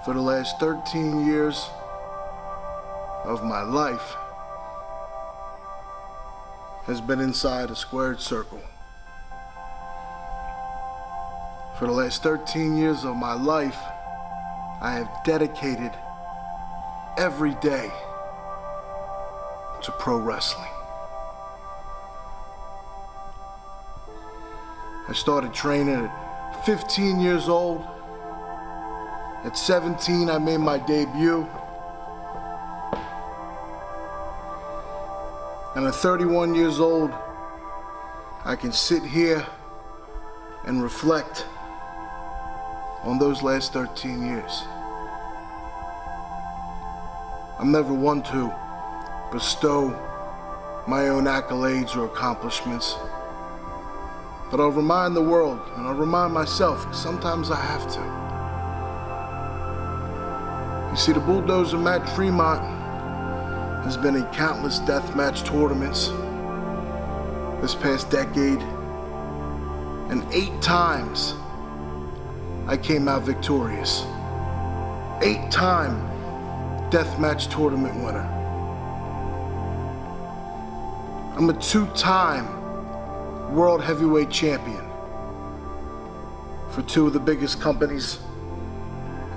For the last 13 years of my life has been inside a squared circle. For the last 13 years of my life, I have dedicated every day to pro wrestling. I started training at 15 years old. At 17, I made my debut. And at 31 years old, I can sit here and reflect on those last 13 years. I'm never one to bestow my own accolades or accomplishments, but I'll remind the world and I'll remind myself, 'cause sometimes I have to. You see, the Bulldozer Matt Tremont has been in countless deathmatch tournaments this past decade, and 8 times I came out victorious. 8-time deathmatch tournament winner. I'm a 2-time world heavyweight champion for 2 of the biggest companies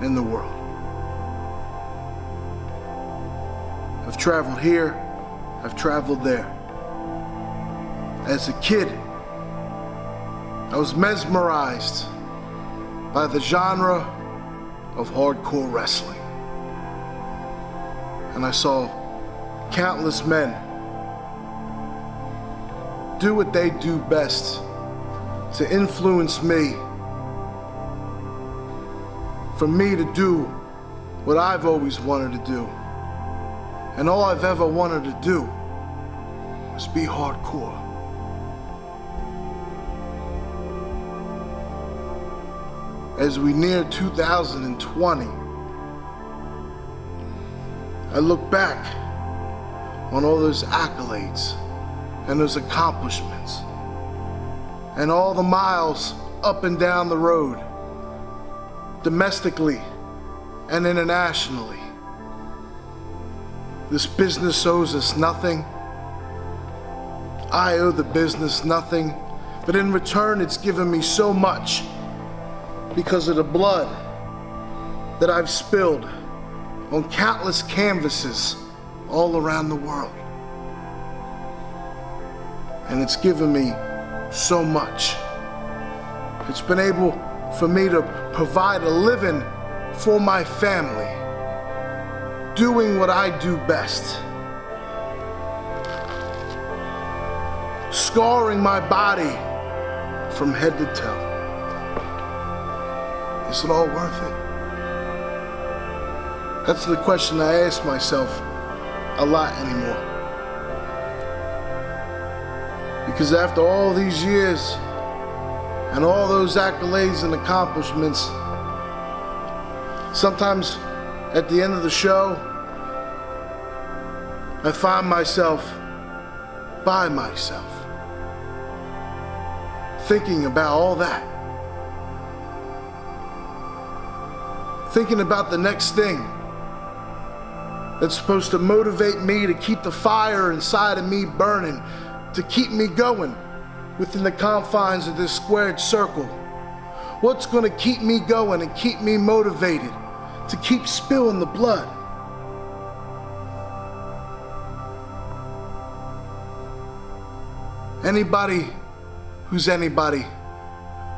in the world. I've traveled here, I've traveled there. As a kid, I was mesmerized by the genre of hardcore wrestling. And I saw countless men do what they do best to influence me, for me to do what I've always wanted to do. And all I've ever wanted to do was be hardcore. As we near 2020, I look back on all those accolades and those accomplishments and all the miles up and down the road, domestically and internationally. This business owes us nothing. I owe the business nothing, but in return it's given me so much because of the blood that I've spilled on countless canvases all around the world. And it's given me so much. It's been able for me to provide a living for my family, doing what I do best. Scarring my body from head to toe. Is it all worth it? That's the question I ask myself a lot anymore. Because after all these years and all those accolades and accomplishments, sometimes at the end of the show, I find myself by myself, thinking about all that. Thinking about the next thing that's supposed to motivate me to keep the fire inside of me burning, to keep me going within the confines of this squared circle. What's gonna keep me going and keep me motivated to keep spilling the blood? Anybody who's anybody,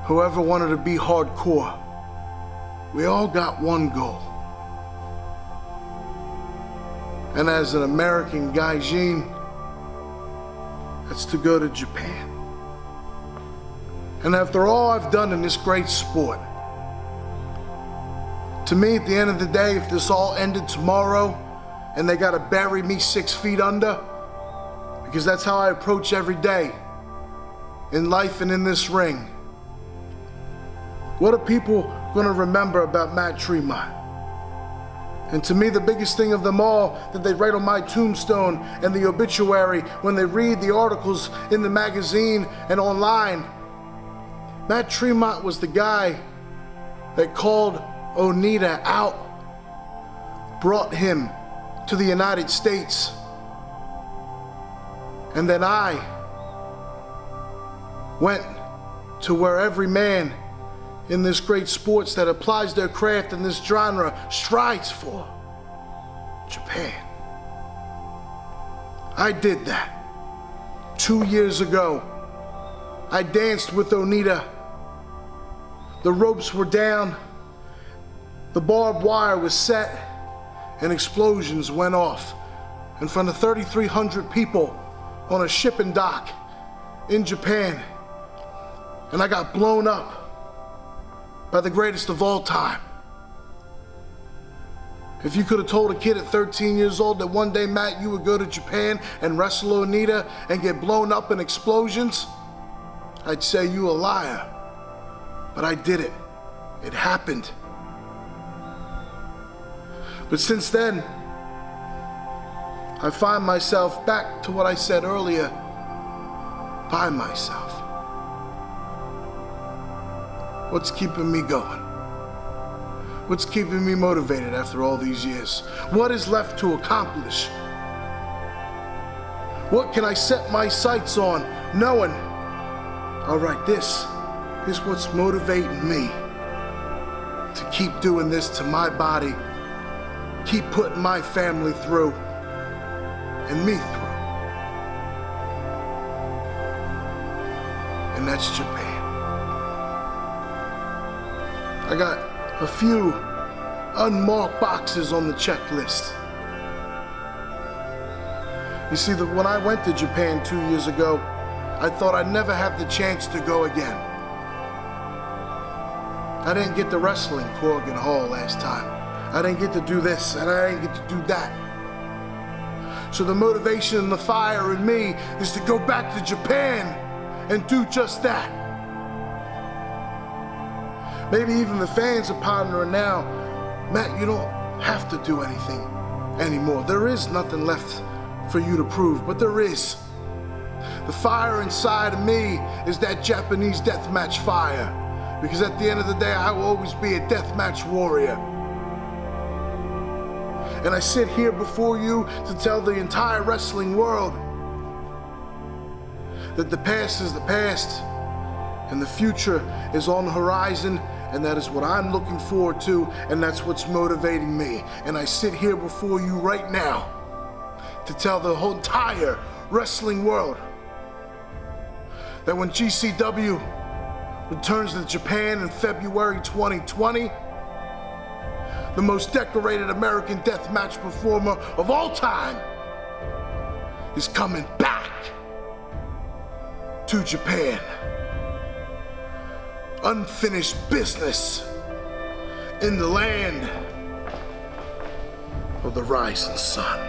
whoever wanted to be hardcore, we all got one goal. And as an American gaijin, that's to go to Japan. And after all I've done in this great sport, to me, at the end of the day, if this all ended tomorrow and they gotta bury me 6 feet under, because that's how I approach every day in life and in this ring, what are people gonna remember about Matt Tremont? And to me, the biggest thing of them all that they write on my tombstone and the obituary when they read the articles in the magazine and online, Matt Tremont was the guy that called Onita out brought him to the United States. And then I went to where every man in this great sports that applies their craft in this genre strives for, Japan. I did that 2 years ago. I danced with Onita. The ropes were down, the barbed wire was set, and explosions went off in front of 3,300 people on a shipping dock in Japan. And I got blown up by the greatest of all time. If you could have told a kid at 13 years old that one day, Matt, you would go to Japan and wrestle Onita and get blown up in explosions, I'd say you a liar. But I did it. It happened. But since then, I find myself back to what I said earlier, by myself. What's keeping me going? What's keeping me motivated after all these years? What is left to accomplish? What can I set my sights on, knowing, all right, this is what's motivating me to keep doing this to my body, keep putting my family through, and me through. And that's Japan. I got a few unmarked boxes on the checklist. You see, when I went to Japan 2 years ago, I thought I'd never have the chance to go again. I didn't get to wrestle in Corrigan Hall last time. I didn't get to do this, and I didn't get to do that. So the motivation and the fire in me is to go back to Japan and do just that. Maybe even the fans are pondering now, Matt, you don't have to do anything anymore. There is nothing left for you to prove, but there is. The fire inside of me is that Japanese deathmatch fire, because at the end of the day, I will always be a deathmatch warrior. And I sit here before you to tell the entire wrestling world that the past is the past and the future is on the horizon, and that is what I'm looking forward to, and that's what's motivating me. And I sit here before you right now to tell the whole entire wrestling world that when GCW returns to Japan in February 2020, the most decorated American deathmatch performer of all time is coming back to Japan. Unfinished business in the land of the rising sun.